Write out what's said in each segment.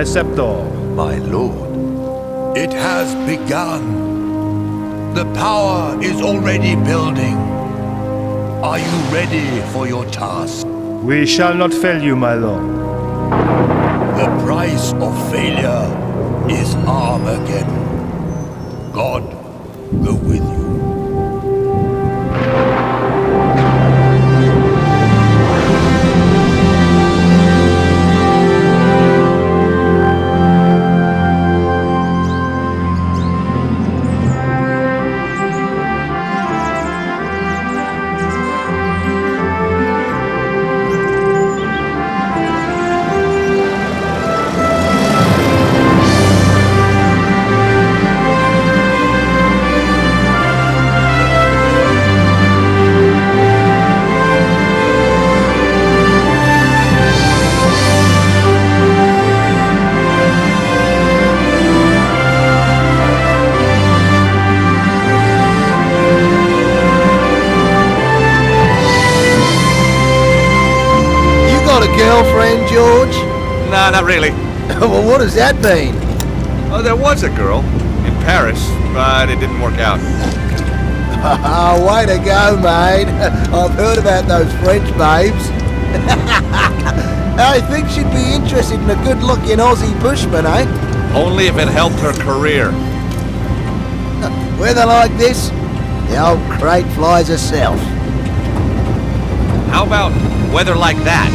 my scepter. My lord, it has begun. The power is already building. Are you ready for your task? We shall not fail you, my lord. The price of failure is Armageddon. God go with you. Girlfriend, George? Nah, not really. Well, what does that mean? Oh, there was a girl in Paris, but it didn't work out. Oh, way to go, mate. I've heard about those French babes. I think she'd be interested in a good-looking Aussie bushman, eh? Only if it helped her career. Weather like this, the old crate flies herself. How about weather like that?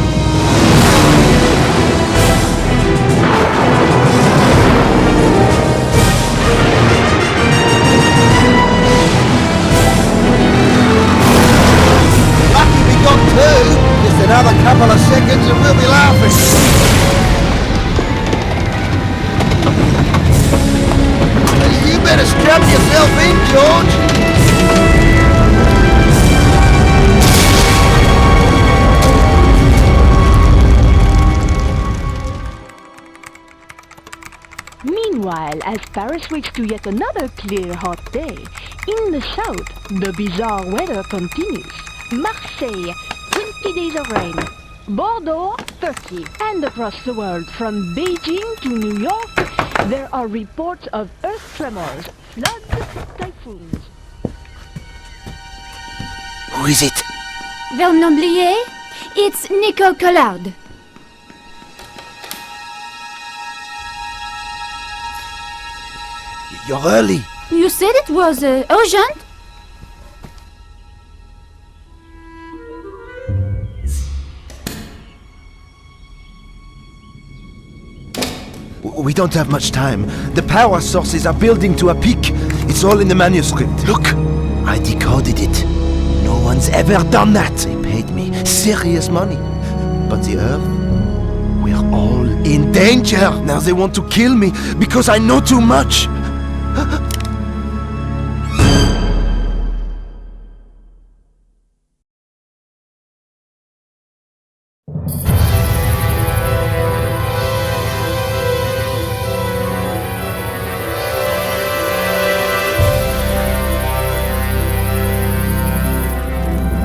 Lucky we got two. Just another couple of seconds and we'll be laughing. You better strap yourself in, George. Meanwhile, as Paris wakes to yet another clear, hot day, in the south, the bizarre weather continues. Marseille, 20 days of rain. Bordeaux, 30. And across the world, from Beijing to New York, there are reports of earth tremors, floods, typhoons. Who is it? Vernomblier? It's Nico Collard. You're early. You said it was urgent? We don't have much time. The power sources are building to a peak. It's all in the manuscript. Look, I decoded it. No one's ever done that. They paid me serious money. But the Earth, we're all in danger. Now they want to kill me because I know too much.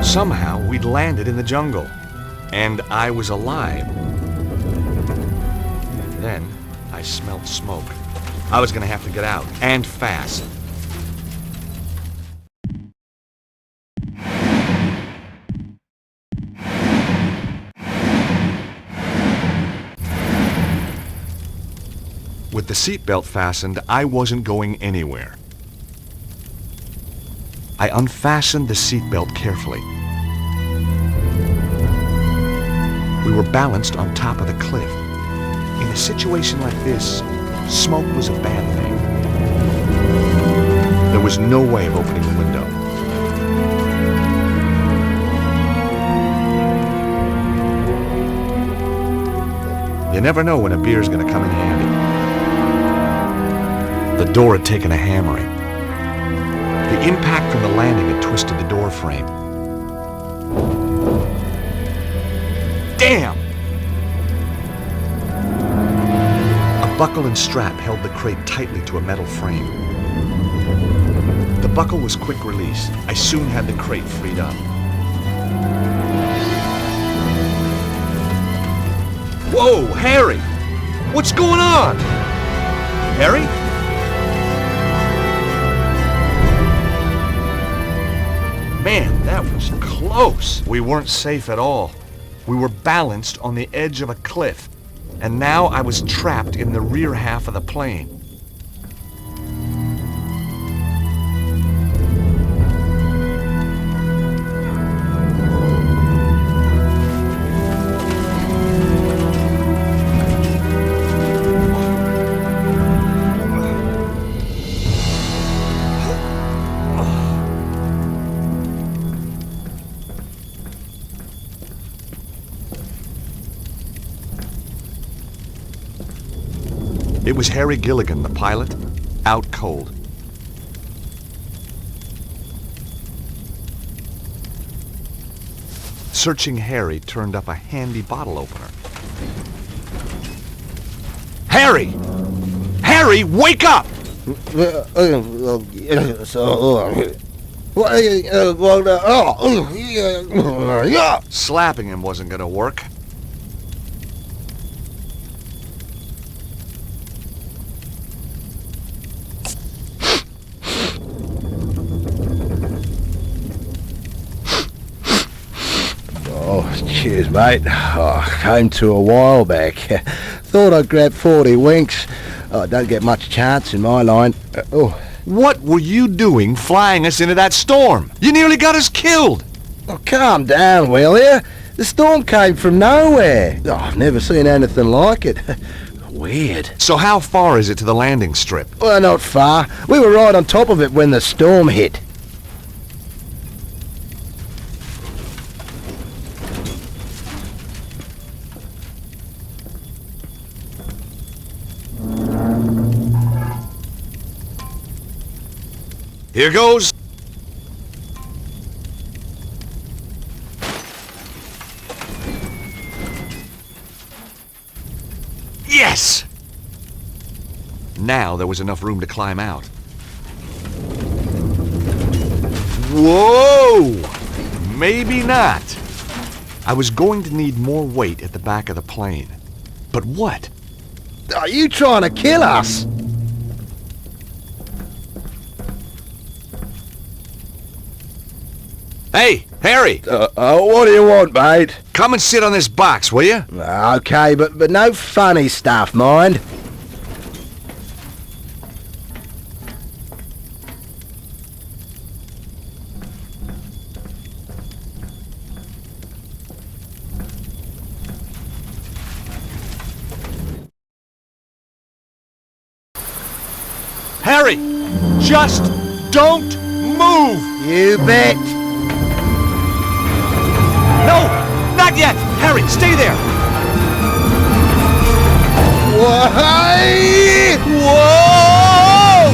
Somehow, we'd landed in the jungle, and I was alive. Then, I smelled smoke. I was gonna have to get out, and fast. With the seatbelt fastened, I wasn't going anywhere. I unfastened the seatbelt carefully. We were balanced on top of the cliff. In a situation like this, smoke was a bad thing. There was no way of opening the window. You never know when a beer's gonna come in handy. The door had taken a hammering. The impact from the landing had twisted the door frame. Damn! A buckle and strap held the crate tightly to a metal frame. The buckle was quick release. I soon had the crate freed up. Whoa, Harry! What's going on? Harry? Man, that was close. We weren't safe at all. We were balanced on the edge of a cliff, and now I was trapped in the rear half of the plane. It was Harry Gilligan, the pilot, out cold. Searching Harry turned up a handy bottle opener. Harry! Harry, wake up! Slapping him wasn't gonna work. Cheers, mate. Came to a while back. Thought I'd grab 40 winks. Don't get much chance in my line. What were you doing flying us into that storm? You nearly got us killed! Calm down, will you? The storm came from nowhere. I've never seen anything like it. Weird. So how far is it to the landing strip? Well, not far. We were right on top of it when the storm hit. Here goes. Yes! Now there was enough room to climb out. Whoa! Maybe not. I was going to need more weight at the back of the plane. But what? Are you trying to kill us? Hey, Harry! What do you want, mate? Come and sit on this box, will you? Okay, but no funny stuff, mind. Harry! Just don't move! You bet. No! Not yet! Harry, stay there! Why? Whoa!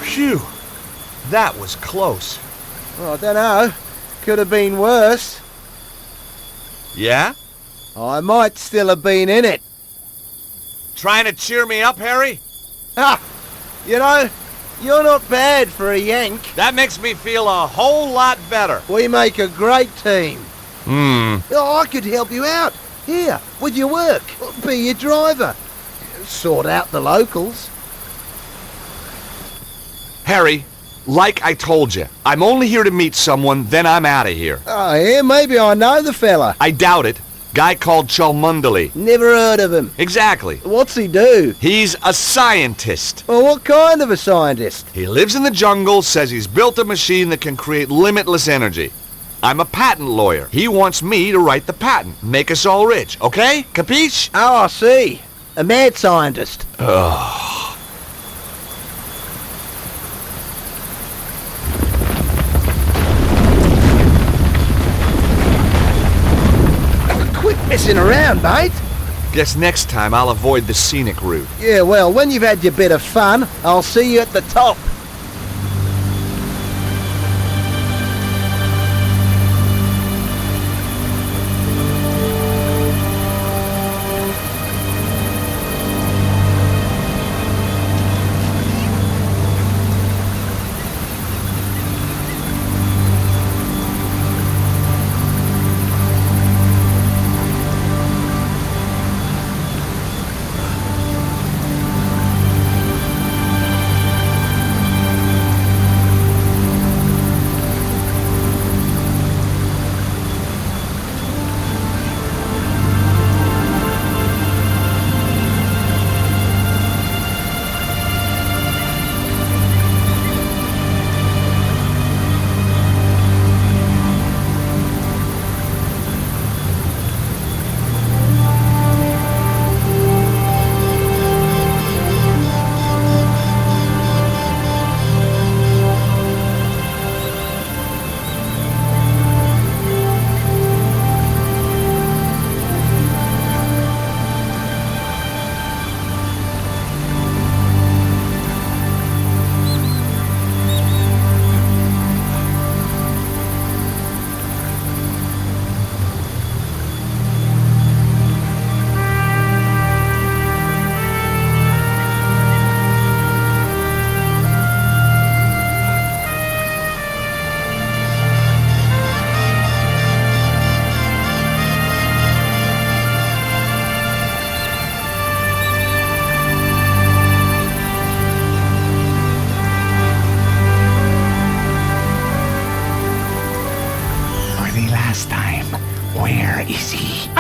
Phew! That was close. Well, I don't know. Could have been worse. Yeah? I might still have been in it. Trying to cheer me up, Harry? You know, you're not bad for a Yank. That makes me feel a whole lot better. We make a great team. Oh, I could help you out. Here, with your work. Be your driver. Sort out the locals. Harry, like I told you, I'm only here to meet someone, then I'm out of here. Oh, yeah, maybe I know the fella. I doubt it. Guy called Cholmondeley. Never heard of him. Exactly. What's he do? He's a scientist. Well, what kind of a scientist? He lives in the jungle, says he's built a machine that can create limitless energy. I'm a patent lawyer. He wants me to write the patent. Make us all rich, okay? Capiche? Oh, I see. A mad scientist. Quit messing around, mate. Guess next time I'll avoid the scenic route. Yeah, well, when you've had your bit of fun, I'll see you at the top.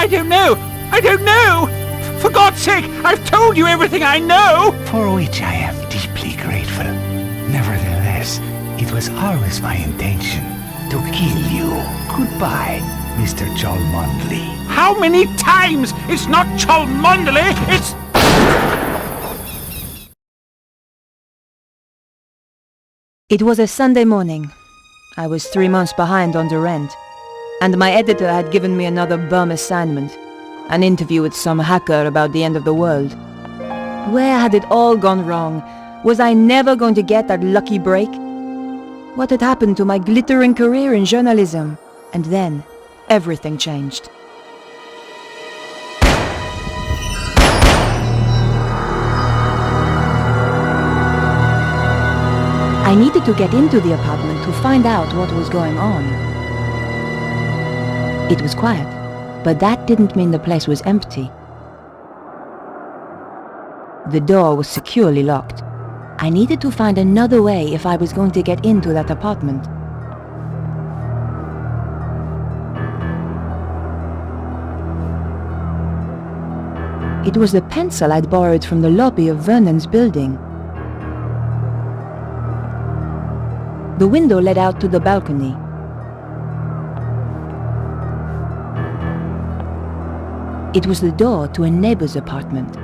I don't know! I don't know! For God's sake, I've told you everything I know! For which I am deeply grateful. Nevertheless, it was always my intention to kill you. Goodbye, Mr. Cholmondeley. How many times? It's not Cholmondeley, it's... It was a Sunday morning. I was 3 months behind on the rent, and my editor had given me another bum assignment, an interview with some hacker about the end of the world. Where had it all gone wrong? Was I never going to get that lucky break? What had happened to my glittering career in journalism? And then, everything changed. I needed to get into the apartment to find out what was going on. It was quiet, but that didn't mean the place was empty. The door was securely locked. I needed to find another way if I was going to get into that apartment. It was the pencil I'd borrowed from the lobby of Vernon's building. The window led out to the balcony. It was the door to a neighbor's apartment.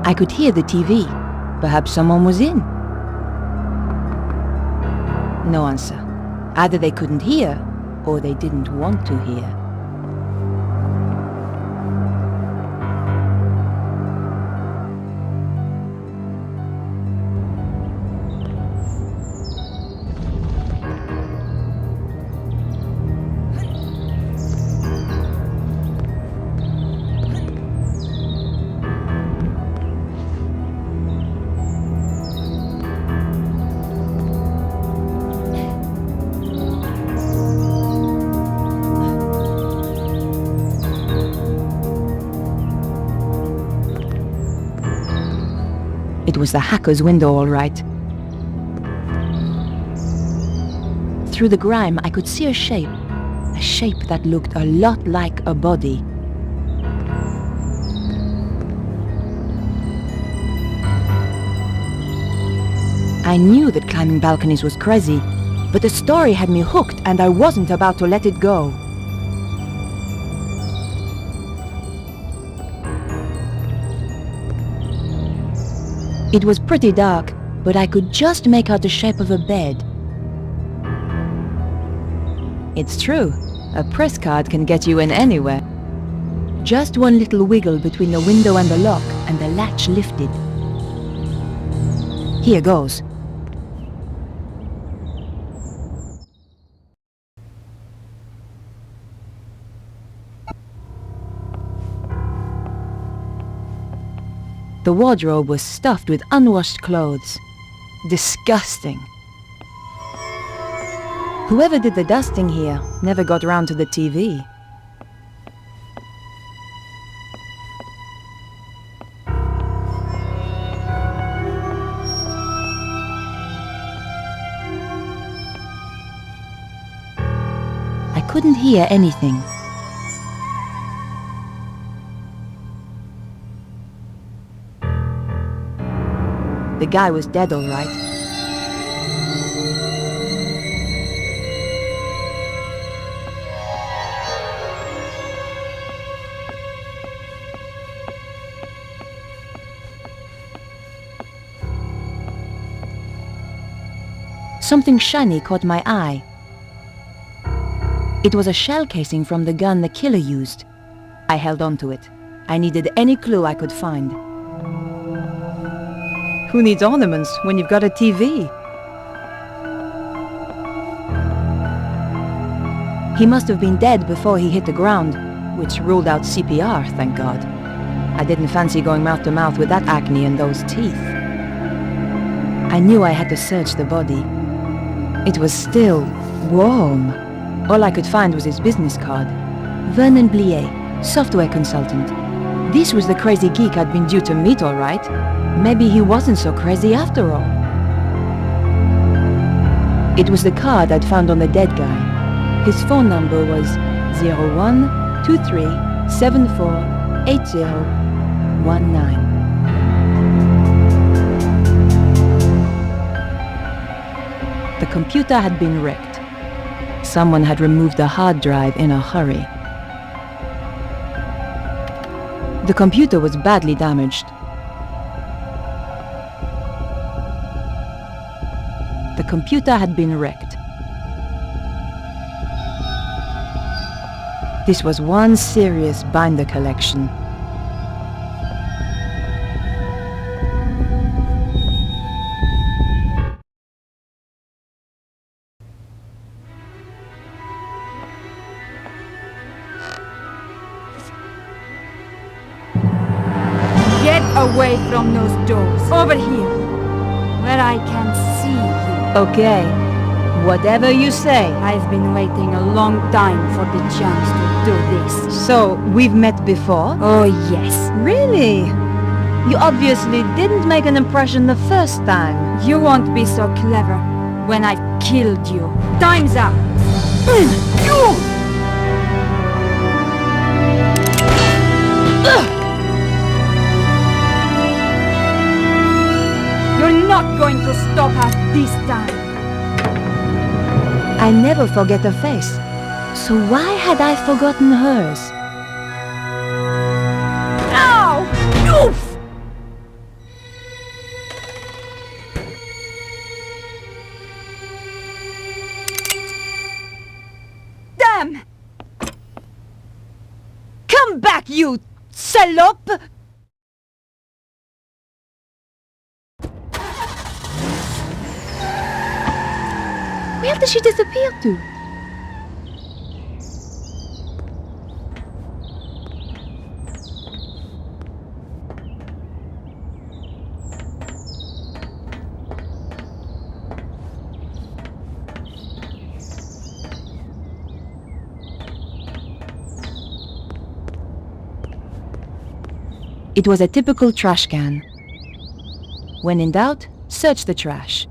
I could hear the TV. Perhaps someone was in. No answer. Either they couldn't hear, or they didn't want to hear. It was the hacker's window, all right. Through the grime, I could see a shape that looked a lot like a body. I knew that climbing balconies was crazy, but the story had me hooked and I wasn't about to let it go. It was pretty dark, but I could just make out the shape of a bed. It's true, a press card can get you in anywhere. Just one little wiggle between the window and the lock, and the latch lifted. Here goes. The wardrobe was stuffed with unwashed clothes. Disgusting. Whoever did the dusting here never got round to the TV. I couldn't hear anything. The guy was dead, all right. Something shiny caught my eye. It was a shell casing from the gun the killer used. I held on to it. I needed any clue I could find. Who needs ornaments when you've got a TV? He must have been dead before he hit the ground, which ruled out CPR, thank God. I didn't fancy going mouth to mouth with that acne and those teeth. I knew I had to search the body. It was still warm. All I could find was his business card. Vernon Blier, software consultant. This was the crazy geek I'd been due to meet, all right. Maybe he wasn't so crazy after all. It was the card I'd found on the dead guy. His phone number was 0123748019. The computer had been wrecked. Someone had removed the hard drive in a hurry. The computer was badly damaged. The computer had been wrecked. This was one serious binder collection. Get away from those doors. Over here, where I can see you. Okay, whatever you say. I've been waiting a long time for the chance to do this. So, we've met before? Oh, yes. Really? You obviously didn't make an impression the first time. You won't be so clever when I've killed you. Time's up. You're not going to stop us this time. I never forget a face. So why had I forgotten hers? Ow! Oof! Damn! Come back, you salope! Where did she disappear to? It was a typical trash can. When in doubt, search the trash.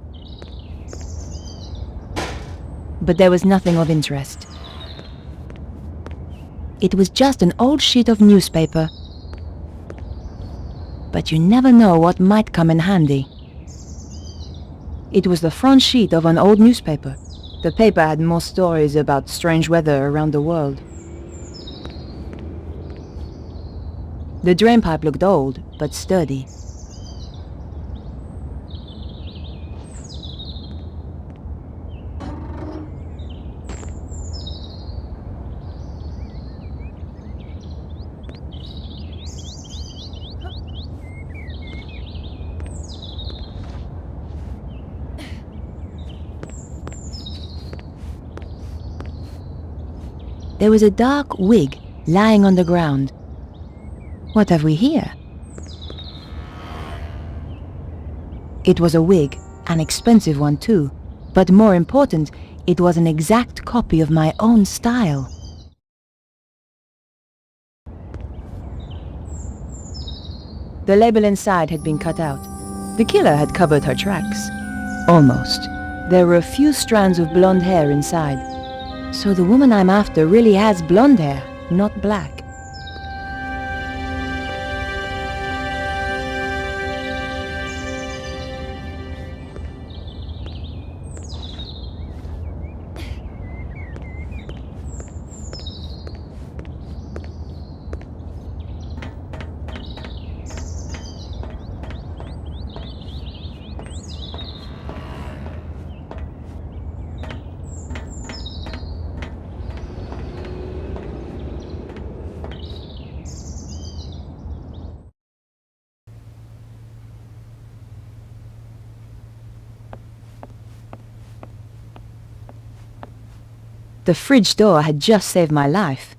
But there was nothing of interest. It was just an old sheet of newspaper. But you never know what might come in handy. It was the front sheet of an old newspaper. The paper had more stories about strange weather around the world. The drainpipe looked old, but sturdy. There was a dark wig lying on the ground. What have we here? It was a wig, an expensive one too, but more important, it was an exact copy of my own style. The label inside had been cut out. The killer had covered her tracks. Almost. There were a few strands of blonde hair inside. So the woman I'm after really has blonde hair, not black. The fridge door had just saved my life.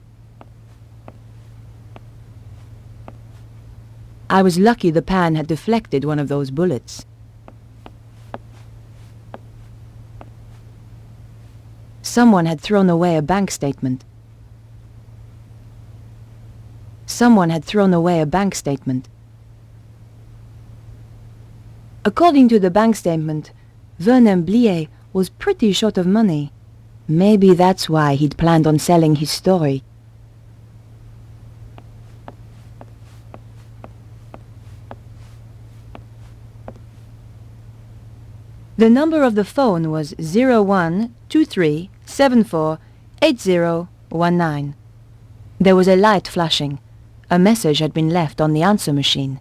I was lucky the pan had deflected one of those bullets. Someone had thrown away a bank statement. Someone had thrown away a bank statement. According to the bank statement, Vernon Blier was pretty short of money. Maybe that's why he'd planned on selling his story. The number of the phone was 0123748019. There was a light flashing. A message had been left on the answer machine.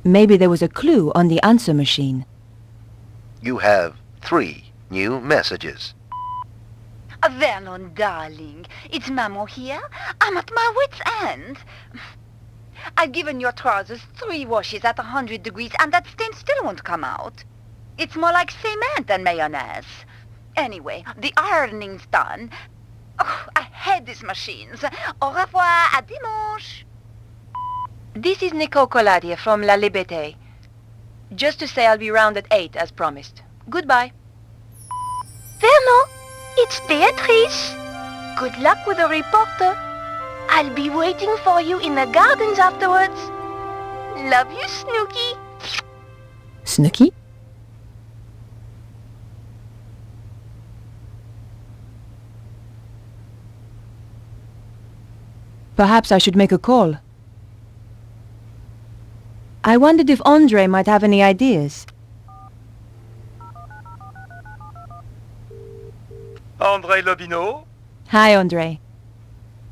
Maybe there was a clue on the answer machine. You have 3 new messages. Vernon, darling, it's Maman here. I'm at my wit's end. I've given your trousers 3 washes at 100 degrees and that stain still won't come out. It's more like cement than mayonnaise. Anyway, the ironing's done. Oh, I hate these machines. Au revoir, à dimanche. This is Nicole Colladier from La Liberté. Just to say I'll be round at 8 as promised. Goodbye. Vernon, it's Beatrice. Good luck with the reporter. I'll be waiting for you in the gardens afterwards. Love you, Snooky. Snooky? Perhaps I should make a call. I wondered if Andre might have any ideas. Andre Lobineau? Hi, Andre.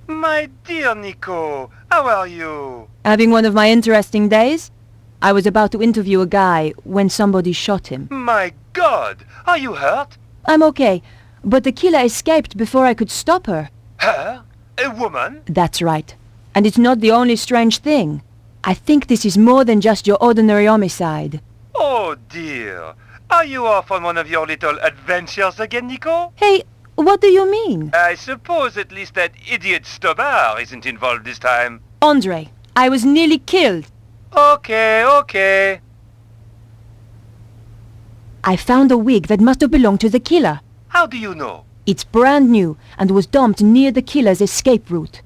My dear Nico, how are you? Having one of my interesting days? I was about to interview a guy when somebody shot him. My God! Are you hurt? I'm okay, but the killer escaped before I could stop her. Her? A woman? That's right. And it's not the only strange thing. I think this is more than just your ordinary homicide. Oh dear. Are you off on one of your little adventures again, Nico? Hey, what do you mean? I suppose at least that idiot Stobar isn't involved this time. Andre, I was nearly killed. Okay. I found a wig that must have belonged to the killer. How do you know? It's brand new and was dumped near the killer's escape route.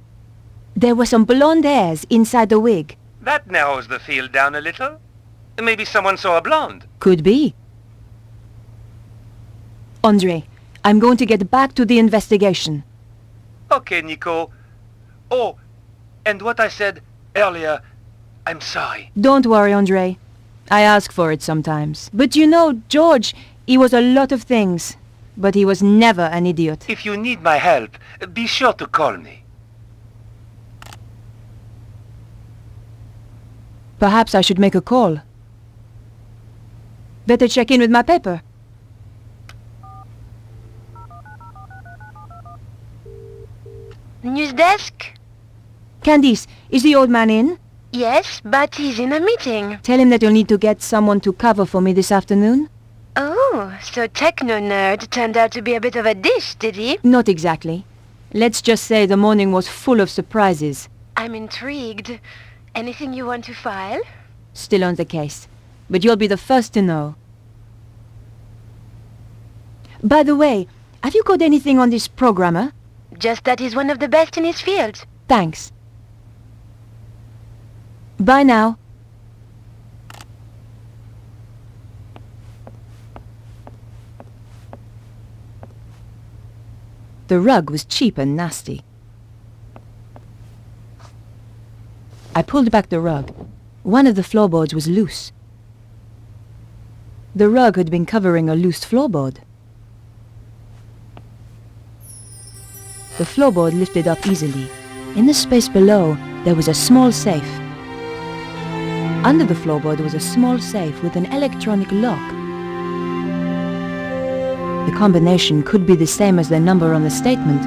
There were some blonde hairs inside the wig. That narrows the field down a little. Maybe someone saw a blonde. Could be. Andre, I'm going to get back to the investigation. Okay, Nico. Oh, and what I said earlier, I'm sorry. Don't worry, Andre. I ask for it sometimes. But you know, George, he was a lot of things. But he was never an idiot. If you need my help, be sure to call me. Perhaps I should make a call. Better check in with my paper. News desk? Candice, is the old man in? Yes, but he's in a meeting. Tell him that you'll need to get someone to cover for me this afternoon. Oh, so Techno-Nerd turned out to be a bit of a dish, did he? Not exactly. Let's just say the morning was full of surprises. I'm intrigued. Anything you want to file? Still on the case. But you'll be the first to know. By the way, have you got anything on this programmer? Just that he's one of the best in his field. Thanks. Bye now. The rug was cheap and nasty. I pulled back the rug. One of the floorboards was loose. The rug had been covering a loose floorboard. The floorboard lifted up easily. In the space below, there was a small safe. Under the floorboard was a small safe with an electronic lock. The combination could be the same as the number on the statement,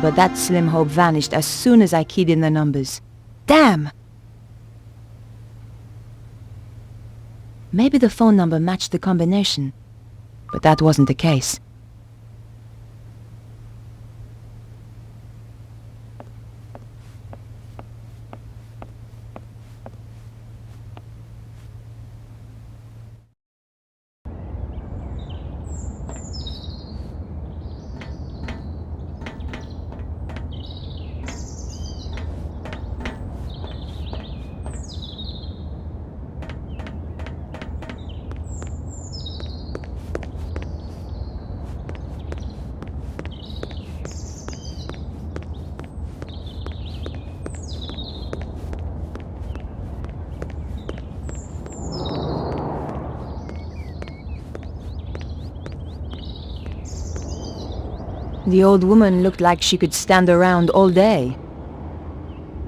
but that slim hope vanished as soon as I keyed in the numbers. Damn! Maybe the phone number matched the combination, but that wasn't the case. The old woman looked like she could stand around all day.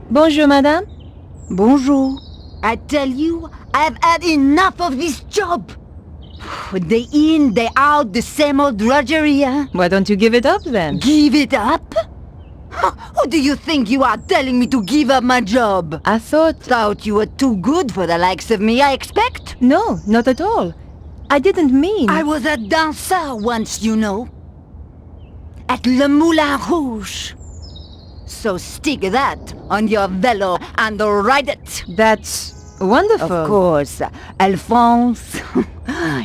Bonjour, madame. Bonjour. I tell you, I've had enough of this job. Day in, day out, the same old drudgery, huh? Why don't you give it up then? Give it up? Who do you think you are telling me to give up my job? I Thought you were too good for the likes of me, I expect? No, not at all. I didn't mean... I was a dancer once, you know. At Le Moulin Rouge. So stick that on your velo and ride it. That's wonderful. Of course. Alphonse,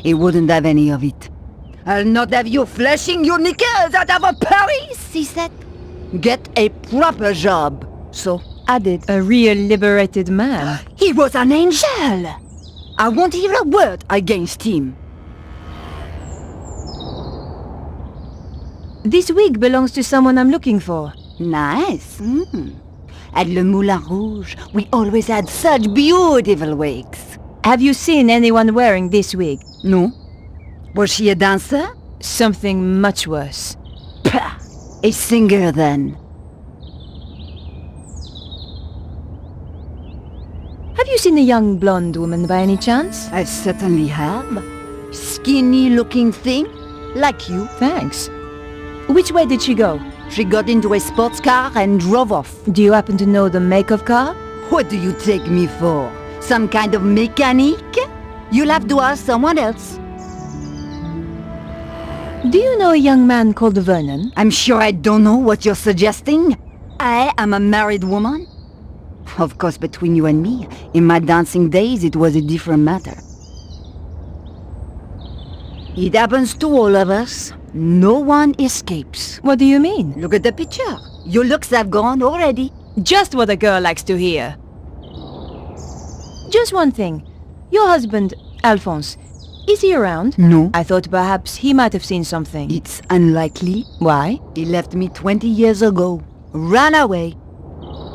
he wouldn't have any of it. I'll not have you flashing your knickers out of a Paris, he said. Get a proper job. So I did. A real liberated man. He was an angel. I won't hear a word against him. This wig belongs to someone I'm looking for. Nice. At Le Moulin Rouge, we always had such beautiful wigs. Have you seen anyone wearing this wig? No. Was she a dancer? Something much worse. Pah! A singer, then. Have you seen a young blonde woman by any chance? I certainly have. Skinny-looking thing, like you. Thanks. Which way did she go? She got into a sports car and drove off. Do you happen to know the make of car? What do you take me for? Some kind of mechanic? You'll have to ask someone else. Do you know a young man called Vernon? I'm sure I don't know what you're suggesting. I am a married woman. Of course, between you and me, in my dancing days, it was a different matter. It happens to all of us. No one escapes. What do you mean? Look at the picture. Your looks have gone already. Just what a girl likes to hear. Just one thing. Your husband, Alphonse, is he around? No. I thought perhaps he might have seen something. It's unlikely. Why? He left me 20 years ago. Ran away.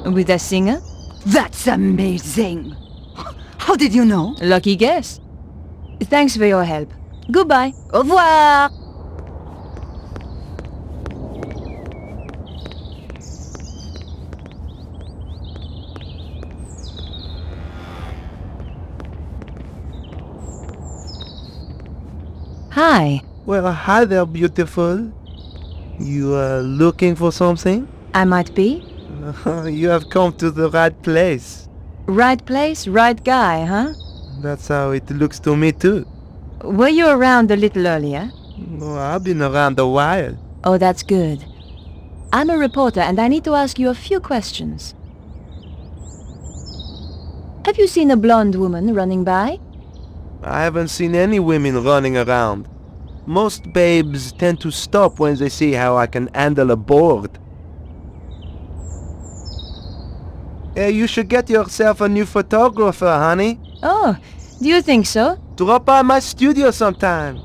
With a singer? That's amazing. How did you know? Lucky guess. Thanks for your help. Goodbye. Au revoir. Hi. Well, hi there, beautiful. You are looking for something? I might be. You have come to the right place. Right place, right guy, huh? That's how it looks to me too. Were you around a little earlier? Oh, I've been around a while. Oh, that's good. I'm a reporter and I need to ask you a few questions. Have you seen a blonde woman running by? I haven't seen any women running around. Most babes tend to stop when they see how I can handle a board. Hey, you should get yourself a new photographer, honey. Oh, do you think so? Drop by my studio sometime.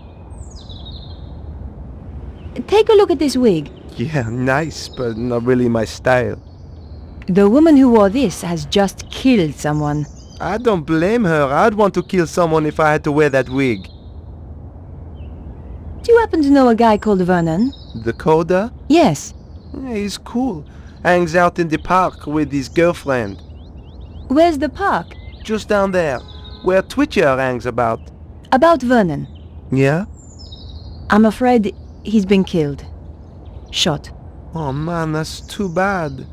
Take a look at this wig. Yeah, nice, but not really my style. The woman who wore this has just killed someone. I don't blame her. I'd want to kill someone if I had to wear that wig. Do you happen to know a guy called Vernon? Dakota? Yes. Yeah, he's cool. Hangs out in the park with his girlfriend. Where's the park? Just down there, where Twitcher hangs about. About Vernon. Yeah? I'm afraid he's been killed. Shot. Oh man, that's too bad.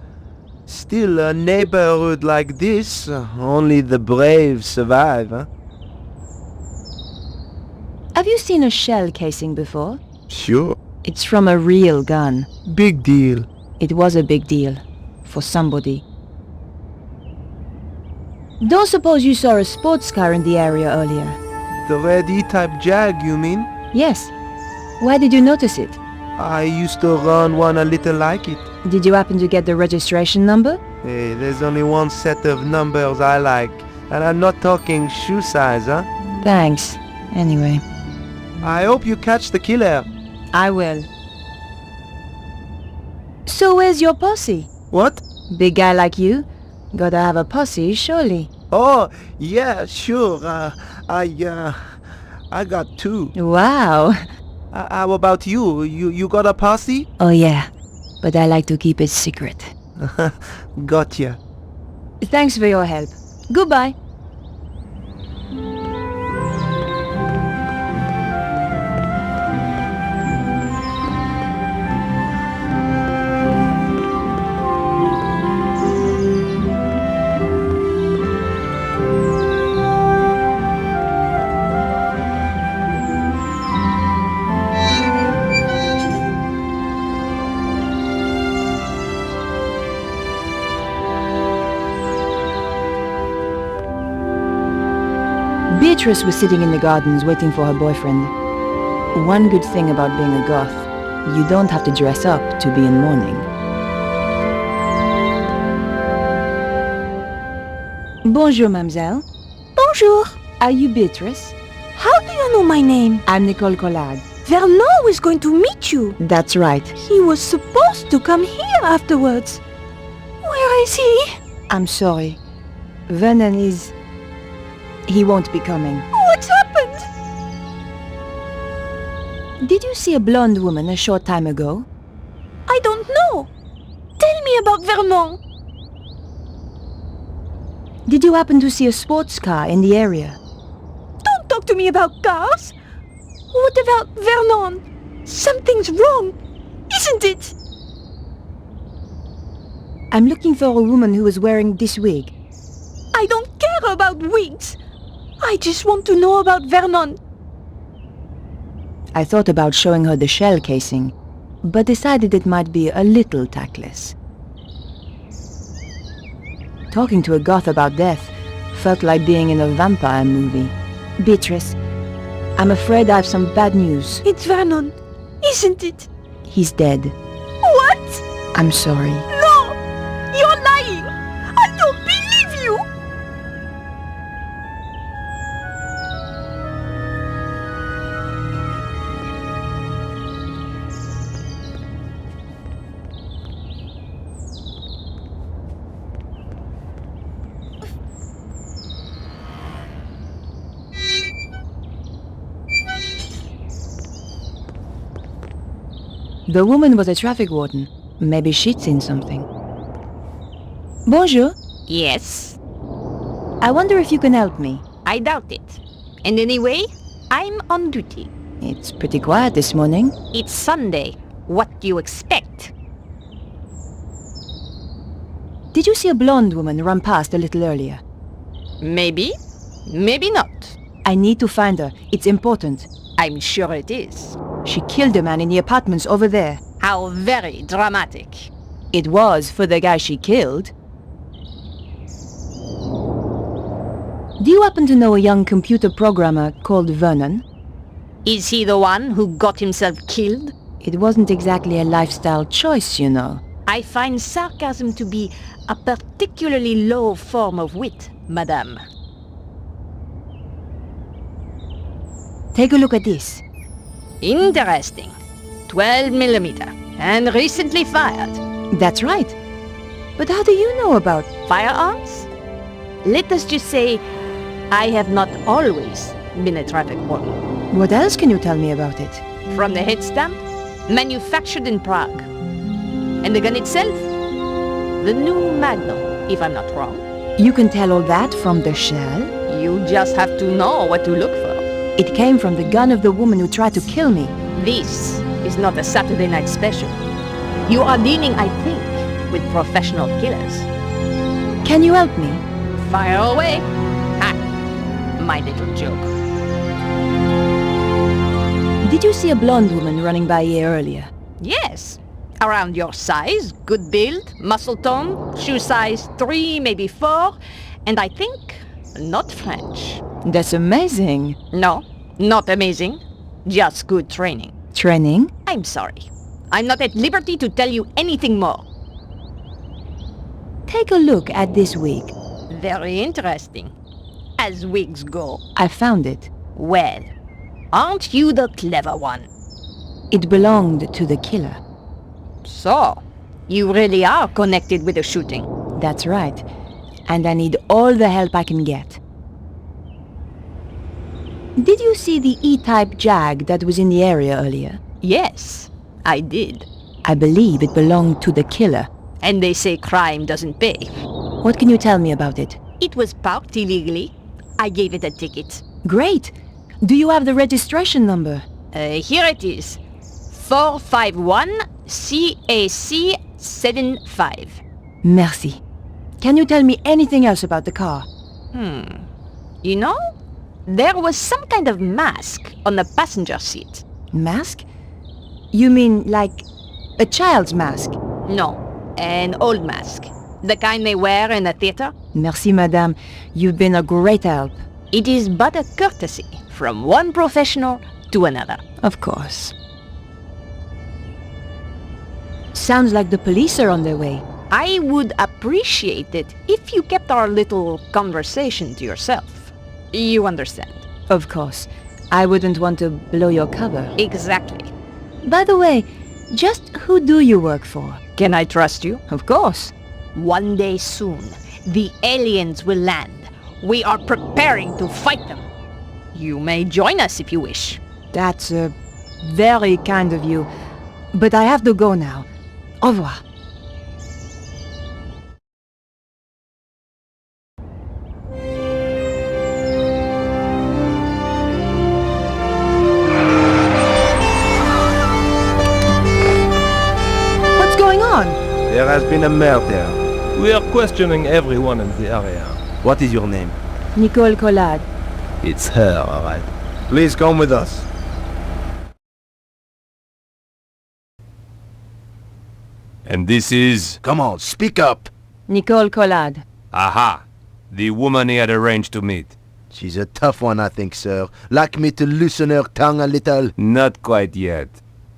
Still, a neighborhood like this, only the brave survive, huh? Have you seen a shell casing before? Sure. It's from a real gun. Big deal. It was a big deal. For somebody. Don't suppose you saw a sports car in the area earlier? The red E-type Jag, you mean? Yes. Why did you notice it? I used to run one a little like it. Did you happen to get the registration number? Hey, there's only one set of numbers I like. And I'm not talking shoe size, huh? Thanks. Anyway. I hope you catch the killer. I will. So where's your posse? What? Big guy like you? Gotta have a posse, surely. Oh, yeah, sure. I got two. Wow. How about you? You got a posse? Oh yeah, but I like to keep it secret. Gotcha. Thanks for your help. Goodbye. Beatrice was sitting in the gardens waiting for her boyfriend. One good thing about being a goth, you don't have to dress up to be in mourning. Bonjour, mademoiselle. Bonjour. Are you Beatrice? How do you know my name? I'm Nicole Collard. Vernon was going to meet you. That's right. He was supposed to come here afterwards. Where is he? I'm sorry. Vernon is... He won't be coming. What's happened? Did you see a blonde woman a short time ago? I don't know. Tell me about Vernon. Did you happen to see a sports car in the area? Don't talk to me about cars. What about Vernon? Something's wrong, isn't it? I'm looking for a woman who is wearing this wig. I don't care about wigs. I just want to know about Vernon. I thought about showing her the shell casing, but decided it might be a little tactless. Talking to a goth about death felt like being in a vampire movie. Beatrice, I'm afraid I have some bad news. It's Vernon, isn't it? He's dead. What? I'm sorry. No! You're lying! I don't believe you! The woman was a traffic warden. Maybe she'd seen something. Bonjour. Yes? I wonder if you can help me. I doubt it. And anyway, I'm on duty. It's pretty quiet this morning. It's Sunday. What do you expect? Did you see a blonde woman run past a little earlier? Maybe. Maybe not. I need to find her. It's important. I'm sure it is. She killed a man in the apartments over there. How very dramatic. It was for the guy she killed. Do you happen to know a young computer programmer called Vernon? Is he the one who got himself killed? It wasn't exactly a lifestyle choice, you know. I find sarcasm to be a particularly low form of wit, madame. Take a look at this. Interesting. 12 millimeter. And recently fired. That's right. But how do you know about firearms? Let us just say, I have not always been a traffic warden. What else can you tell me about it? From the head stamp, manufactured in Prague. And the gun itself? The new Magnum, if I'm not wrong. You can tell all that from the shell? You just have to know what to look for. It came from the gun of the woman who tried to kill me. This is not a Saturday night special. You are dealing, I think, with professional killers. Can you help me? Fire away. Ha! My little joke. Did you see a blonde woman running by here earlier? Yes. Around your size, good build, muscle tone, shoe size 3, maybe 4, and I think not French. That's amazing. No, not amazing. Just good training. Training? I'm sorry. I'm not at liberty to tell you anything more. Take a look at this wig. Very interesting. As wigs go. I found it. Well, aren't you the clever one? It belonged to the killer. So, you really are connected with the shooting. That's right. And I need all the help I can get. Did you see the E-type Jag that was in the area earlier? Yes, I did. I believe it belonged to the killer. And they say crime doesn't pay. What can you tell me about it? It was parked illegally. I gave it a ticket. Great! Do you have the registration number? Here it is. 451 CAC 75. Merci. Can you tell me anything else about the car? You know, there was some kind of mask on the passenger seat. Mask? You mean like a child's mask? No, an old mask. The kind they wear in a theater. Merci, madame. You've been a great help. It is but a courtesy from one professional to another. Of course. Sounds like the police are on their way. I would appreciate it if you kept our little conversation to yourself. You understand? Of course. I wouldn't want to blow your cover. Exactly. By the way, just who do you work for? Can I trust you? Of course. One day soon, the aliens will land. We are preparing to fight them. You may join us if you wish. That's very kind of you. But I have to go now. Au revoir. What's going on? There has been a murder. We are questioning everyone in the area. What is your name? Nicole Collard. It's her, all right. Please come with us. And this is... Come on, speak up. Nicole Collard. Aha! The woman he had arranged to meet. She's a tough one, I think, sir. Like me to loosen her tongue a little? Not quite yet.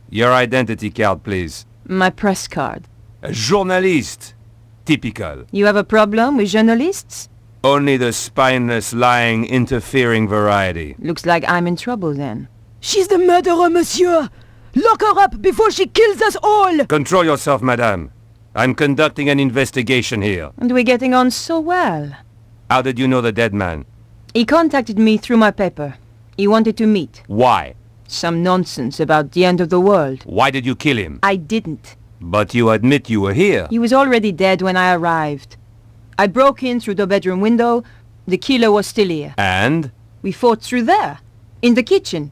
Your identity card, please. My press card. A journalist. Typical. You have a problem with journalists? Only the spineless, lying, interfering variety. Looks like I'm in trouble then. She's the murderer, monsieur! Lock her up before she kills us all! Control yourself, madame. I'm conducting an investigation here. And we're getting on so well. How did you know the dead man? He contacted me through my paper. He wanted to meet. Why? Some nonsense about the end of the world. Why did you kill him? I didn't. But you admit you were here. He was already dead when I arrived. I broke in through the bedroom window. The killer was still here. And? We fought through there, in the kitchen.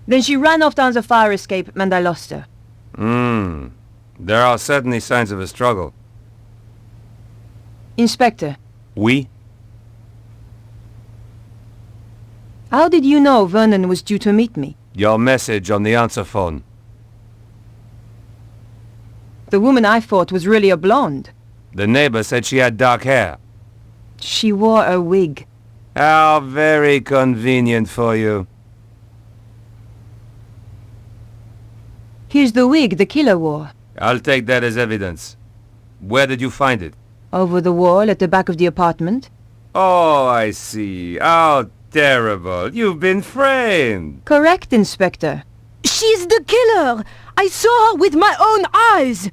Then she ran off down the fire escape and I lost her. There are certainly signs of a struggle. Inspector. Oui? How did you know Vernon was due to meet me? Your message on the answer phone. The woman I fought was really a blonde. The neighbor said she had dark hair. She wore a wig. How very convenient for you. Here's the wig the killer wore. I'll take that as evidence. Where did you find it? Over the wall at the back of the apartment. Oh, I see. How terrible. You've been framed. Correct, Inspector. She's the killer! I saw her with my own eyes!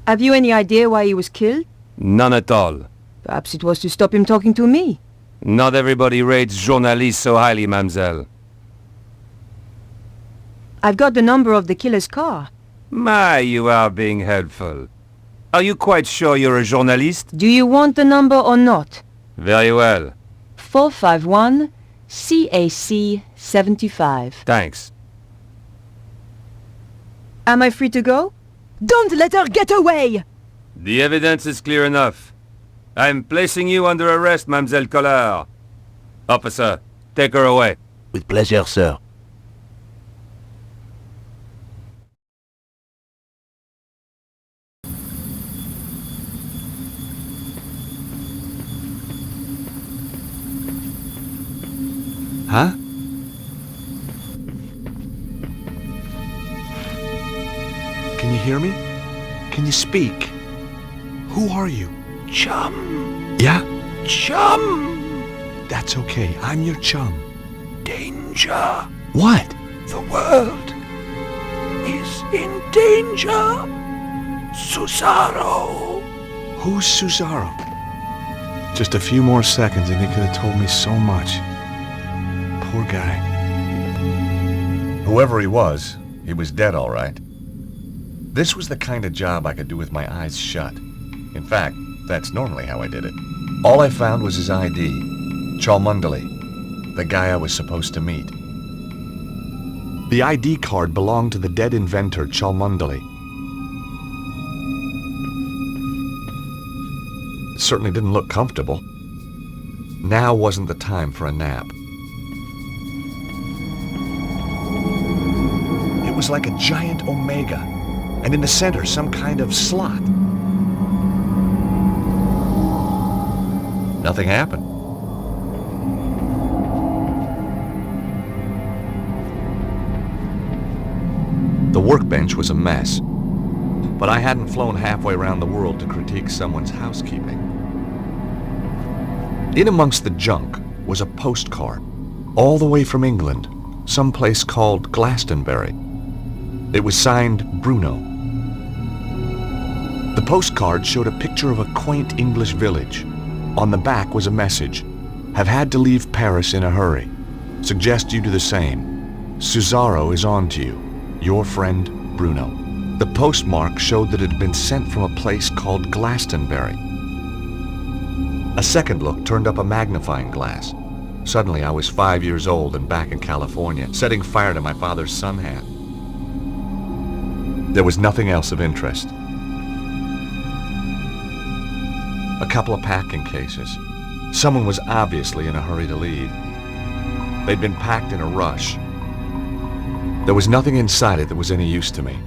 Have you any idea why he was killed? None at all. Perhaps it was to stop him talking to me. Not everybody rates journalists so highly, mademoiselle. I've got the number of the killer's car. My, you are being helpful. Are you quite sure you're a journalist? Do you want the number or not? Very well. 451 CAC 75. Thanks. Am I free to go? Don't let her get away! The evidence is clear enough. I'm placing you under arrest, Mademoiselle Collard. Officer, take her away. With pleasure, sir. Huh? Can you hear me? Can you speak? Who are you? Chum. Yeah? Chum. That's okay. I'm your chum. Danger. What? The world is in danger. Susaro. Who's Susaro? Just a few more seconds and he could have told me so much. Poor guy. Whoever he was dead all right. This was the kind of job I could do with my eyes shut. In fact, that's normally how I did it. All I found was his ID, Cholmondeley, the guy I was supposed to meet. The ID card belonged to the dead inventor, Cholmondeley. It certainly didn't look comfortable. Now wasn't the time for a nap. It was like a giant omega, and in the center, some kind of slot. Nothing happened. The workbench was a mess, but I hadn't flown halfway around the world to critique someone's housekeeping. In amongst the junk was a postcard, all the way from England, someplace called Glastonbury. It was signed Bruno. The postcard showed a picture of a quaint English village. On the back was a message: "Have had to leave Paris in a hurry. Suggest you do the same. Cesaro is on to you. Your friend, Bruno." The postmark showed that it had been sent from a place called Glastonbury. A second look turned up a magnifying glass. Suddenly I was 5 years old and back in California, setting fire to my father's sun hat. There was nothing else of interest. A couple of packing cases. Someone was obviously in a hurry to leave. They'd been packed in a rush. There was nothing inside it that was any use to me.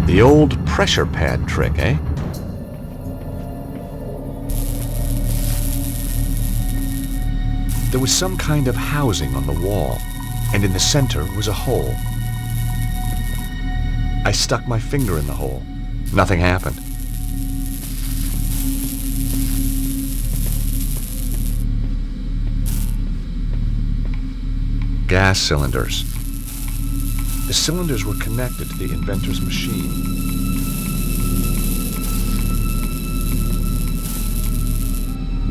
The old pressure pad trick, eh? There was some kind of housing on the wall, and in the center was a hole. I stuck my finger in the hole. Nothing happened. Gas cylinders. The cylinders were connected to the inventor's machine.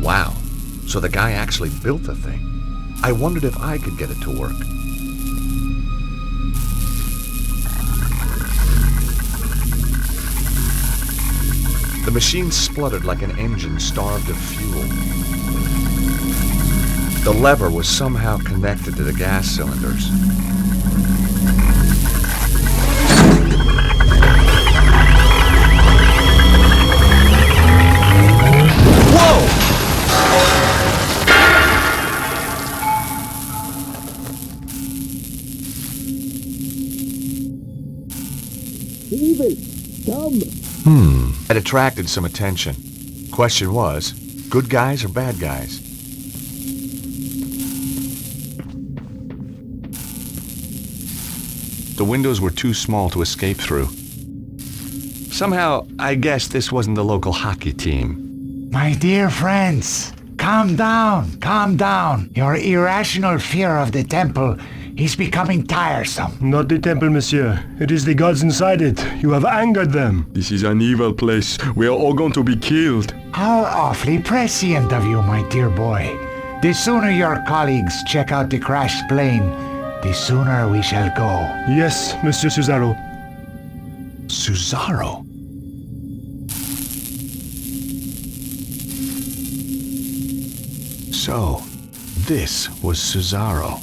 Wow, so the guy actually built the thing. I wondered if I could get it to work. The machine spluttered like an engine starved of fuel. The lever was somehow connected to the gas cylinders. It attracted some attention. Question was, good guys or bad guys? The windows were too small to escape through. Somehow, I guess this wasn't the local hockey team. My dear friends, calm down, calm down. Your irrational fear of the temple is becoming tiresome. Not the temple, monsieur. It is the gods inside it. You have angered them. This is an evil place. We are all going to be killed. How awfully prescient of you, my dear boy. The sooner your colleagues check out the crashed plane, the sooner we shall go. Yes, Monsieur Cesaro. Cesaro? So, this was Cesaro.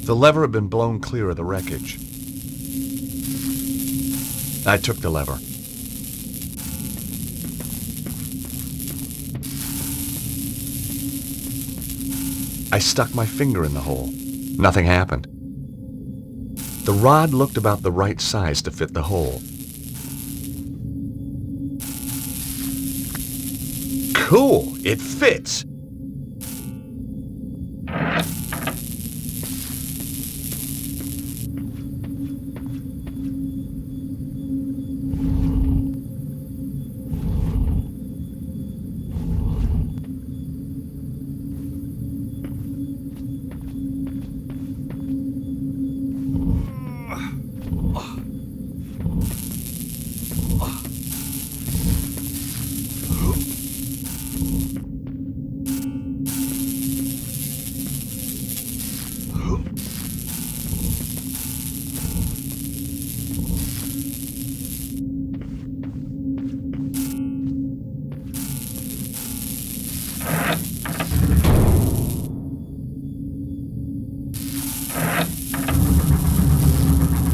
The lever had been blown clear of the wreckage. I took the lever. I stuck my finger in the hole. Nothing happened. The rod looked about the right size to fit the hole. Cool! It fits!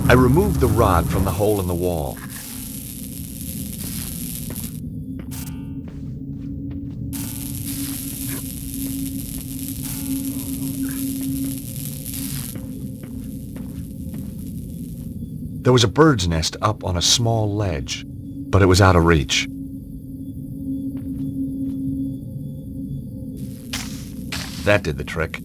I removed the rod from the hole in the wall. There was a bird's nest up on a small ledge, but it was out of reach. That did the trick.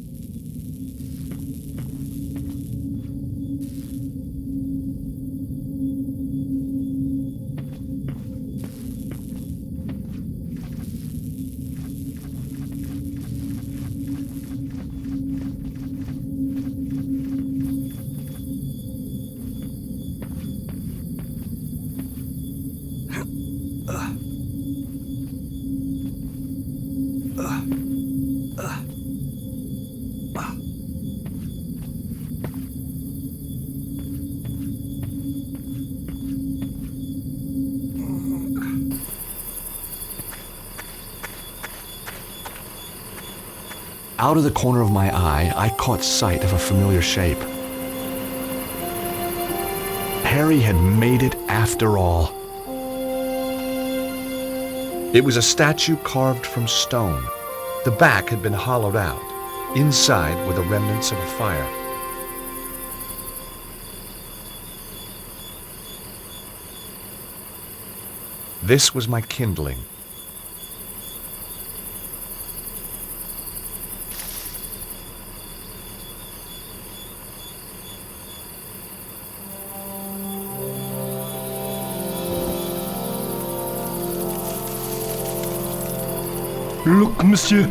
Out of the corner of my eye, I caught sight of a familiar shape. Harry had made it after all. It was a statue carved from stone. The back had been hollowed out. Inside were the remnants of a fire. This was my kindling. Look, monsieur.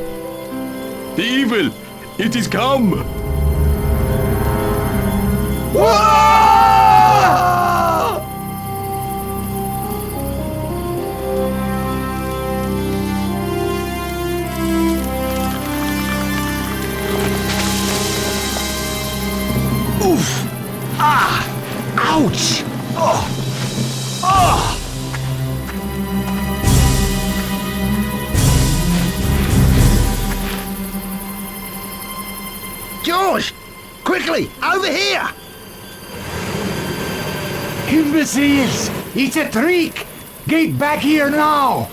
The evil! It is come! Oof! Ah! Ouch! Oh! Oh! George! Quickly! Over here! Imbeciles! It's a trick! Get back here now!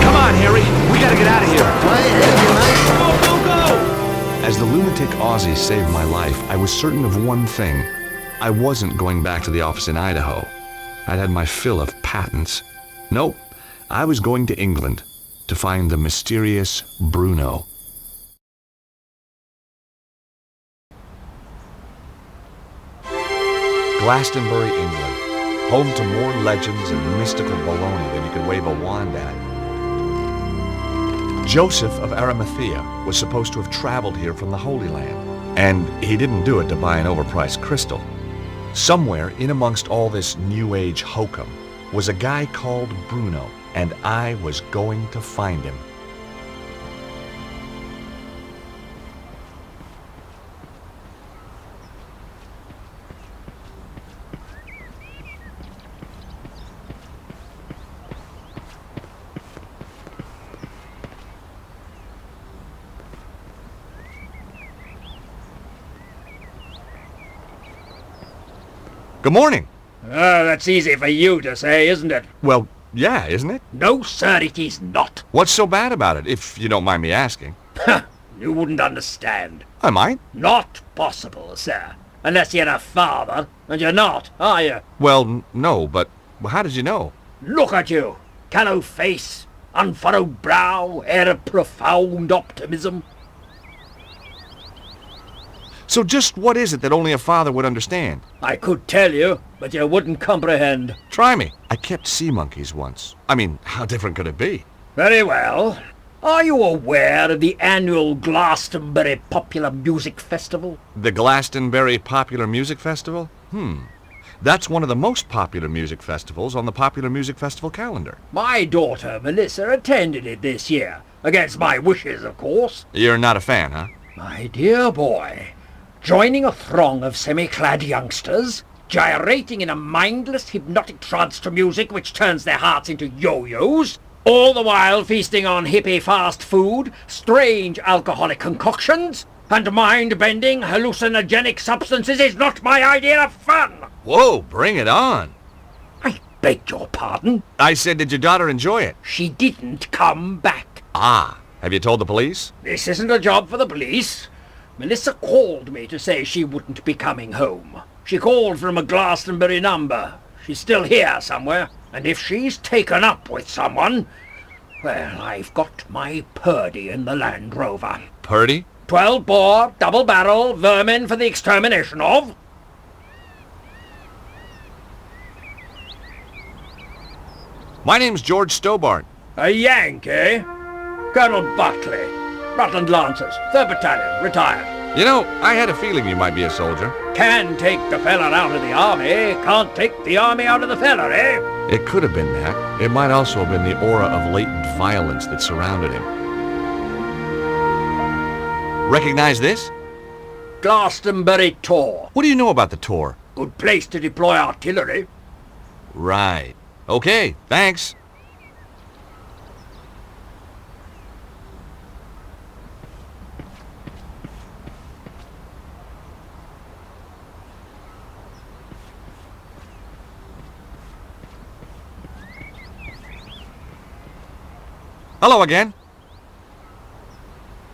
Come on, Harry! We gotta get out of here! Go, go, go! As the lunatic Aussie saved my life, I was certain of one thing. I wasn't going back to the office in Idaho. I'd had my fill of patents. Nope, I was going to England to find the mysterious Bruno. Glastonbury, England, home to more legends and mystical baloney than you could wave a wand at. Joseph of Arimathea was supposed to have traveled here from the Holy Land, and he didn't do it to buy an overpriced crystal. Somewhere in amongst all this New Age hokum was a guy called Bruno, and I was going to find him. Good morning. That's easy for you to say, isn't it? Well, yeah, isn't it? No, sir, it is not. What's so bad about it, if you don't mind me asking? You wouldn't understand. I might. Not possible, sir. Unless you're a father, and you're not, are you? Well, no, but how did you know? Look at you. Callow face, unfurrowed brow, air of profound optimism. So just what is it that only a father would understand? I could tell you, but you wouldn't comprehend. Try me. I kept sea monkeys once. I mean, how different could it be? Very well. Are you aware of the annual Glastonbury Popular Music Festival? The Glastonbury Popular Music Festival? That's one of the most popular music festivals on the Popular Music Festival calendar. My daughter, Melissa, attended it this year. Against my wishes, of course. You're not a fan, huh? My dear boy, joining a throng of semi-clad youngsters, gyrating in a mindless, hypnotic trance to music which turns their hearts into yo-yos, all the while feasting on hippie fast food, strange alcoholic concoctions, And mind-bending, hallucinogenic substances is not my idea of fun! Whoa, bring it on. I beg your pardon? I said, did your daughter enjoy it? She didn't come back. Ah, have you told the police? This isn't a job for the police. Melissa called me to say she wouldn't be coming home. She called from a Glastonbury number. She's still here somewhere. And if she's taken up with someone, well, I've got my Purdy in the Land Rover. Purdy? 12-bore, double-barrel, vermin for the extermination of... My name's George Stobart. A Yank, eh? Colonel Buckley. Rutland Lancers, 3rd Battalion, retired. You know, I had a feeling you might be a soldier. Can take the fella out of the army, can't take the army out of the fella, eh? It could have been that. It might also have been the aura of latent violence that surrounded him. Recognize this? Glastonbury Tor. What do you know about the Tor? Good place to deploy artillery. Right. Okay, thanks. Hello again.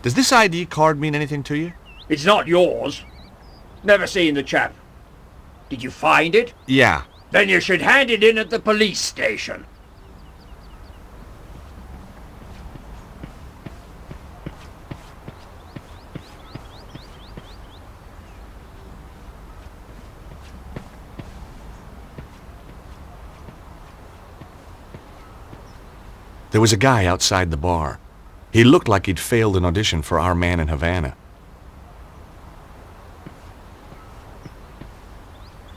Does this ID card mean anything to you? It's not yours. Never seen the chap. Did you find it? Yeah. Then you should hand it in at the police station. There was a guy outside the bar. He looked like he'd failed an audition for Our Man in Havana.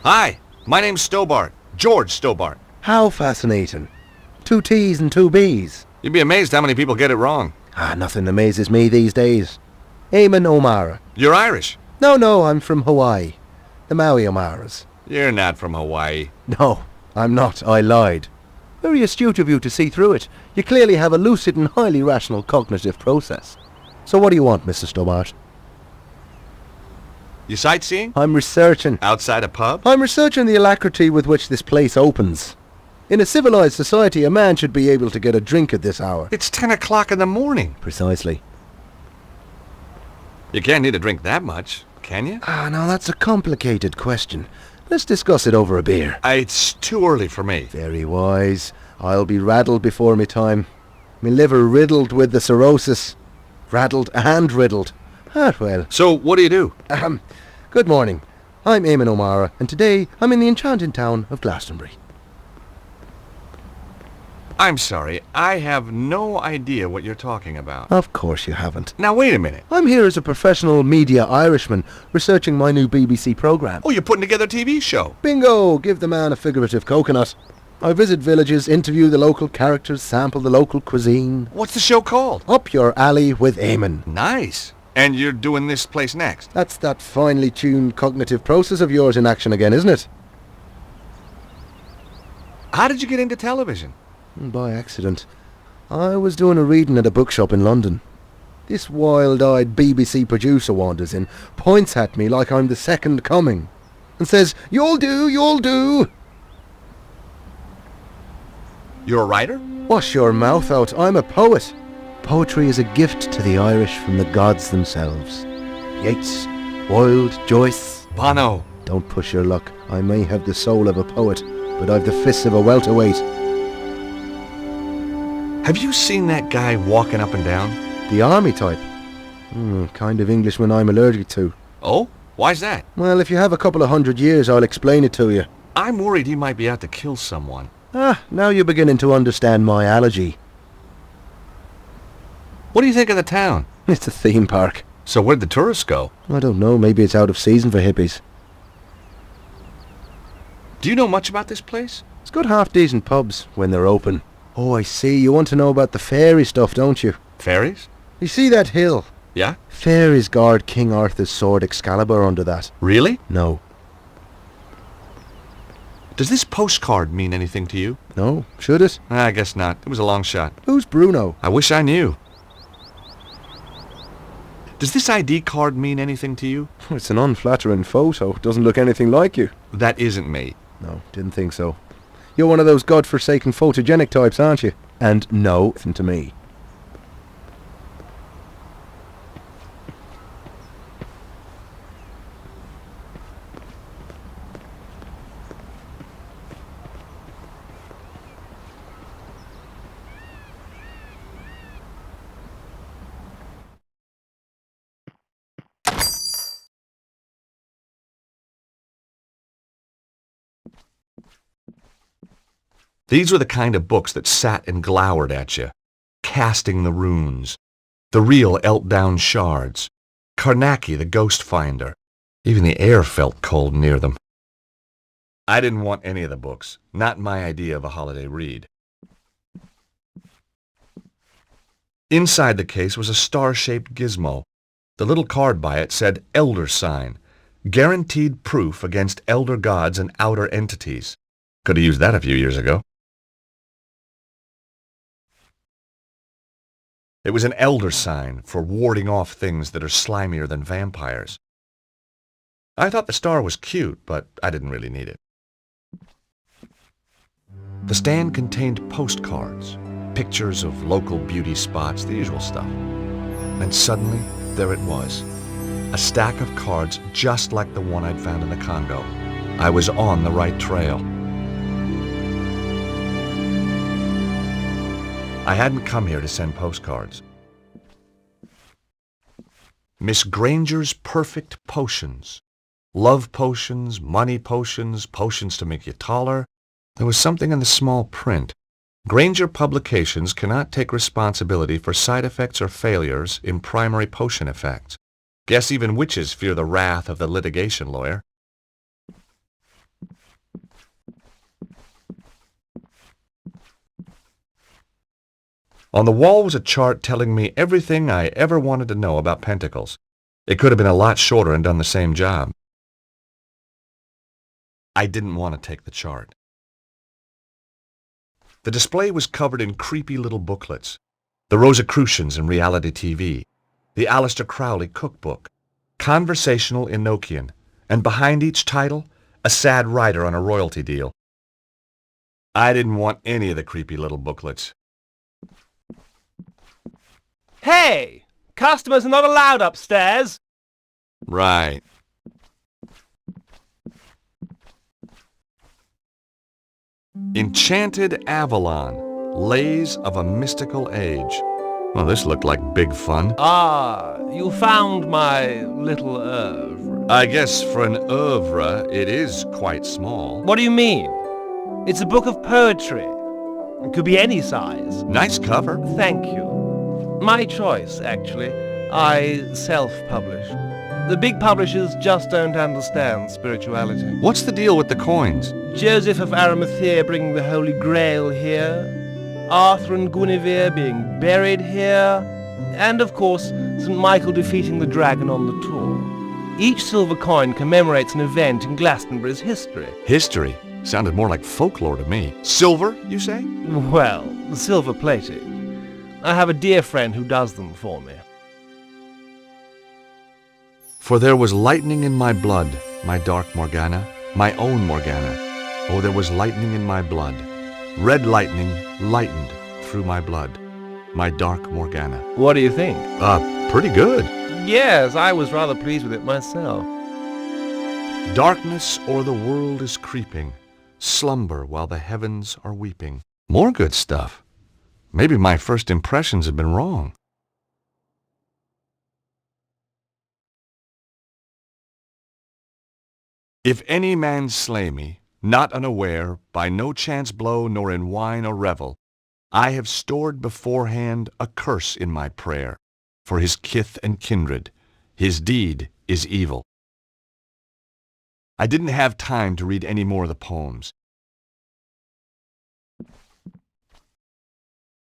Hi, my name's Stobart. George Stobart. How fascinating. 2 T's and 2 B's. You'd be amazed how many people get it wrong. Nothing amazes me these days. Eamon O'Mara. You're Irish. No, I'm from Hawaii. The Maui O'Maras. You're not from Hawaii. No, I'm not. I lied. Very astute of you to see through it. You clearly have a lucid and highly rational cognitive process. So what do you want, Mr. Stobart? You sightseeing? I'm researching. Outside a pub? I'm researching the alacrity with which this place opens. In a civilized society, a man should be able to get a drink at this hour. It's 10 o'clock in the morning. Precisely. You can't need a drink that much, can you? Now that's a complicated question. Let's discuss it over a beer. It's too early for me. Very wise. I'll be raddled before me time. Me liver riddled with the cirrhosis. Raddled and riddled. Well. So, what do you do? Good morning. I'm Eamon O'Mara, and today I'm in the enchanting town of Glastonbury. I'm sorry, I have no idea what you're talking about. Of course you haven't. Now wait a minute. I'm here as a professional media Irishman, researching my new BBC programme. Oh, you're putting together a TV show? Bingo! Give the man a figurative coconut. I visit villages, interview the local characters, sample the local cuisine. What's the show called? Up Your Alley with Eamon. Nice. And you're doing this place next? That's that finely tuned cognitive process of yours in action again, isn't it? How did you get into television? By accident. I was doing a reading at a bookshop in London. This wild-eyed BBC producer wanders in, points at me like I'm the second coming, and says, "You'll do, you'll do." You're a writer? Wash your mouth out, I'm a poet. Poetry is a gift to the Irish from the gods themselves. Yeats, Wilde, Joyce. Bono. Don't push your luck. I may have the soul of a poet, but I've the fists of a welterweight. Have you seen that guy walking up and down? The army type? Kind of Englishman I'm allergic to. Oh? Why's that? Well, if you have a couple of 100 years, I'll explain it to you. I'm worried he might be out to kill someone. Now you're beginning to understand my allergy. What do you think of the town? It's a theme park. So where'd the tourists go? I don't know, maybe it's out of season for hippies. Do you know much about this place? It's got half-decent pubs when they're open. Oh, I see. You want to know about the fairy stuff, don't you? Fairies? You see that hill? Yeah? Fairies guard King Arthur's sword Excalibur under that. Really? No. Does this postcard mean anything to you? No. Should it? I guess not. It was a long shot. Who's Bruno? I wish I knew. Does this ID card mean anything to you? It's an unflattering photo. Doesn't look anything like you. That isn't me. No, didn't think so. You're one of those godforsaken photogenic types, aren't you? And no, nothing to me. These were the kind of books that sat and glowered at you. Casting the Runes, The Real Eltdown Shards, Karnaki the Ghost Finder. Even the air felt cold near them. I didn't want any of the books, not my idea of a holiday read. Inside the case was a star-shaped gizmo. The little card by it said Elder Sign, guaranteed proof against elder gods and outer entities. Could have used that a few years ago. It was an elder sign for warding off things that are slimier than vampires. I thought the star was cute, but I didn't really need it. The stand contained postcards, pictures of local beauty spots, the usual stuff. And suddenly, there it was. A stack of cards just like the one I'd found in the Congo. I was on the right trail. I hadn't come here to send postcards. Miss Granger's Perfect Potions. Love potions, money potions, potions to make you taller. There was something in the small print. Granger Publications cannot take responsibility for side effects or failures in primary potion effects. Guess even witches fear the wrath of the litigation lawyer. On the wall was a chart telling me everything I ever wanted to know about pentacles. It could have been a lot shorter and done the same job. I didn't want to take the chart. The display was covered in creepy little booklets. The Rosicrucians in reality TV, the Aleister Crowley cookbook, Conversational Enochian, and behind each title, a sad writer on a royalty deal. I didn't want any of the creepy little booklets. Hey! Customers are not allowed upstairs! Right. Enchanted Avalon, Lays of a Mystical Age. Well, this looked like big fun. Ah, you found my little oeuvre. I guess for an oeuvre, it is quite small. What do you mean? It's a book of poetry. It could be any size. Nice cover. Thank you. My choice, actually. I self-publish. The big publishers just don't understand spirituality. What's the deal with the coins? Joseph of Arimathea bringing the Holy Grail here, Arthur and Guinevere being buried here, and of course, St. Michael defeating the dragon on the tour. Each silver coin commemorates an event in Glastonbury's history. History? Sounded more like folklore to me. Silver, you say? Well, silver-plated. I have a dear friend who does them for me. For there was lightning in my blood, my dark Morgana, my own Morgana. Oh, there was lightning in my blood. Red lightning lightened through my blood, my dark Morgana. What do you think? Pretty good. Yes, I was rather pleased with it myself. Darkness o'er the world is creeping, slumber while the heavens are weeping. More good stuff. Maybe my first impressions have been wrong. If any man slay me, not unaware, by no chance blow nor in wine or revel, I have stored beforehand a curse in my prayer, for his kith and kindred. His deed is evil. I didn't have time to read any more of the poems.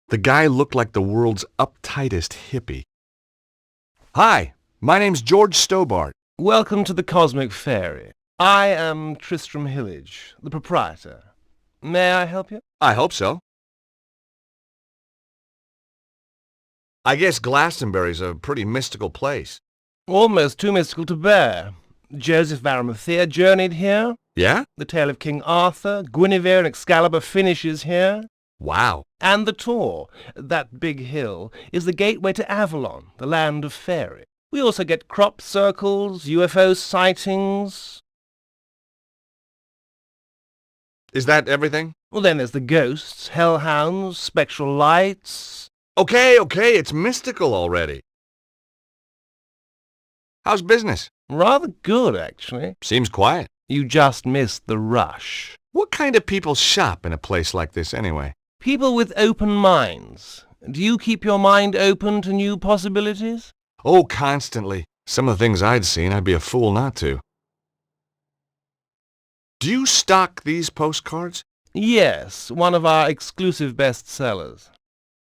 The guy looked like the world's uptightest hippie. Hi, my name's George Stobart. Welcome to the Cosmic Fairy. I am Tristram Hillage, the proprietor. May I help you? I hope so. I guess Glastonbury's a pretty mystical place. Almost too mystical to bear. Joseph of Arimathea journeyed here. Yeah? The tale of King Arthur, Guinevere and Excalibur finishes here. Wow. And the Tor, that big hill, is the gateway to Avalon, the land of fairy. We also get crop circles, UFO sightings. Is that everything? Well, then there's the ghosts, hellhounds, spectral lights. Okay, it's mystical already. How's business? Rather good, actually. Seems quiet. You just missed the rush. What kind of people shop in a place like this anyway? People with open minds. Do you keep your mind open to new possibilities? Oh, constantly. Some of the things I'd seen, I'd be a fool not to. Do you stock these postcards? Yes, one of our exclusive bestsellers.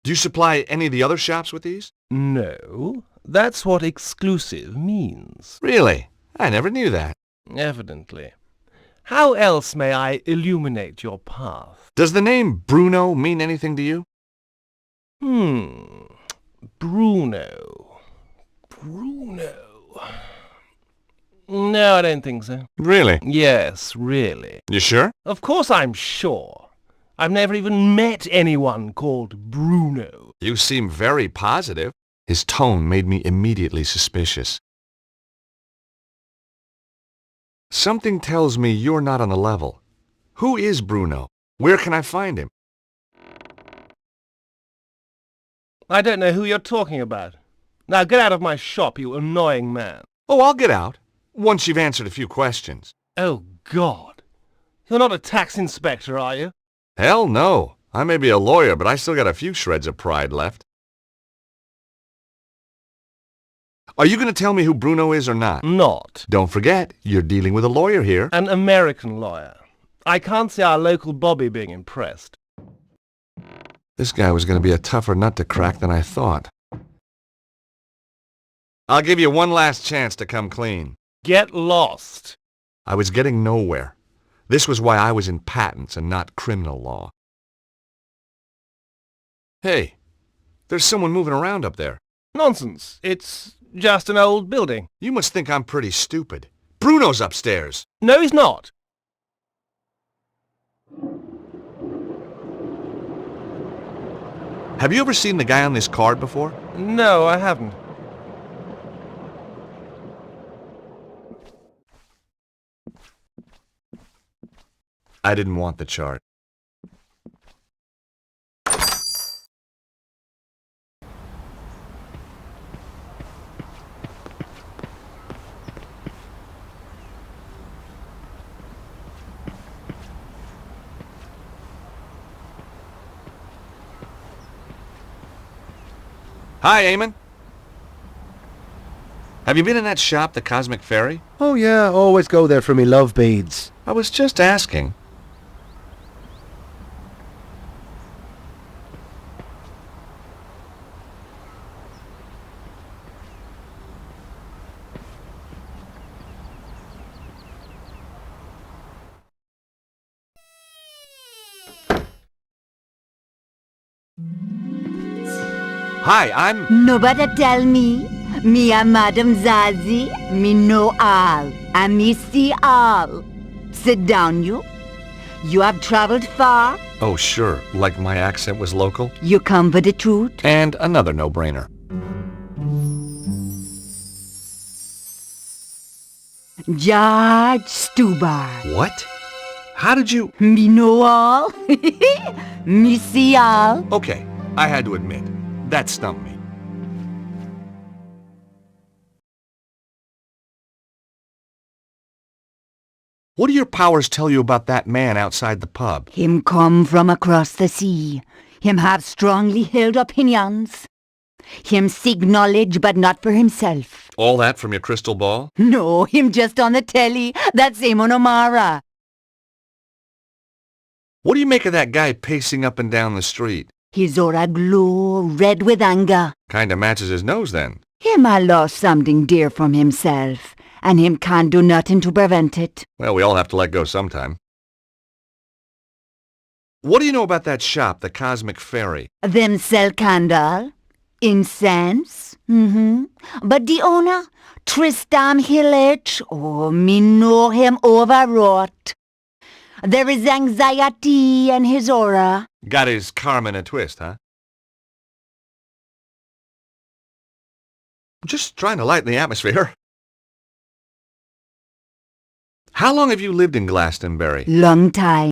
Do you supply any of the other shops with these? No, that's what exclusive means. Really? I never knew that. Evidently. How else may I illuminate your path? Does the name Bruno mean anything to you? Bruno. No, I don't think so. Really? Yes, really. You sure? Of course I'm sure. I've never even met anyone called Bruno. You seem very positive. His tone made me immediately suspicious. Something tells me you're not on the level. Who is Bruno? Where can I find him? I don't know who you're talking about. Now get out of my shop, you annoying man. Oh, I'll get out. Once you've answered a few questions. Oh, God. You're not a tax inspector, are you? Hell no. I may be a lawyer, but I still got a few shreds of pride left. Are you going to tell me who Bruno is or not? Not. Don't forget, you're dealing with a lawyer here. An American lawyer. I can't see our local Bobby being impressed. This guy was going to be a tougher nut to crack than I thought. I'll give you one last chance to come clean. Get lost. I was getting nowhere. This was why I was in patents and not criminal law. Hey, there's someone moving around up there. Nonsense. It's just an old building. You must think I'm pretty stupid. Bruno's upstairs. No, he's not. Have you ever seen the guy on this card before? No, I haven't. I didn't want the chart. Hi, Eamon. Have you been in that shop, the Cosmic Fairy? Oh yeah, always go there for me love beads. I was just asking. Hi, I'm... Nobody tell me. Me a Madame Zazie. Me know all. And me see all. Sit down, you. You have traveled far. Oh, sure. Like my accent was local. You come for the truth. And another no-brainer. George Stubar. What? How did you... Me know all. Me see all. Okay, I had to admit. That stumped me. What do your powers tell you about that man outside the pub? Him come from across the sea. Him have strongly held opinions. Him seek knowledge, but not for himself. All that from your crystal ball? No, him just on the telly. That's Eamon O'Mara. What do you make of that guy pacing up and down the street? His aura glow, red with anger. Kinda matches his nose then. Him a lost something dear from himself, and him can't do nothing to prevent it. Well, we all have to let go sometime. What do you know about that shop, the Cosmic Fairy? Them sell candle. Incense? But the owner, Tristan Hillage, oh, me know him overwrought. There is anxiety in his aura. Got his karma in a twist, huh? Just trying to lighten the atmosphere. How long have you lived in Glastonbury? Long time.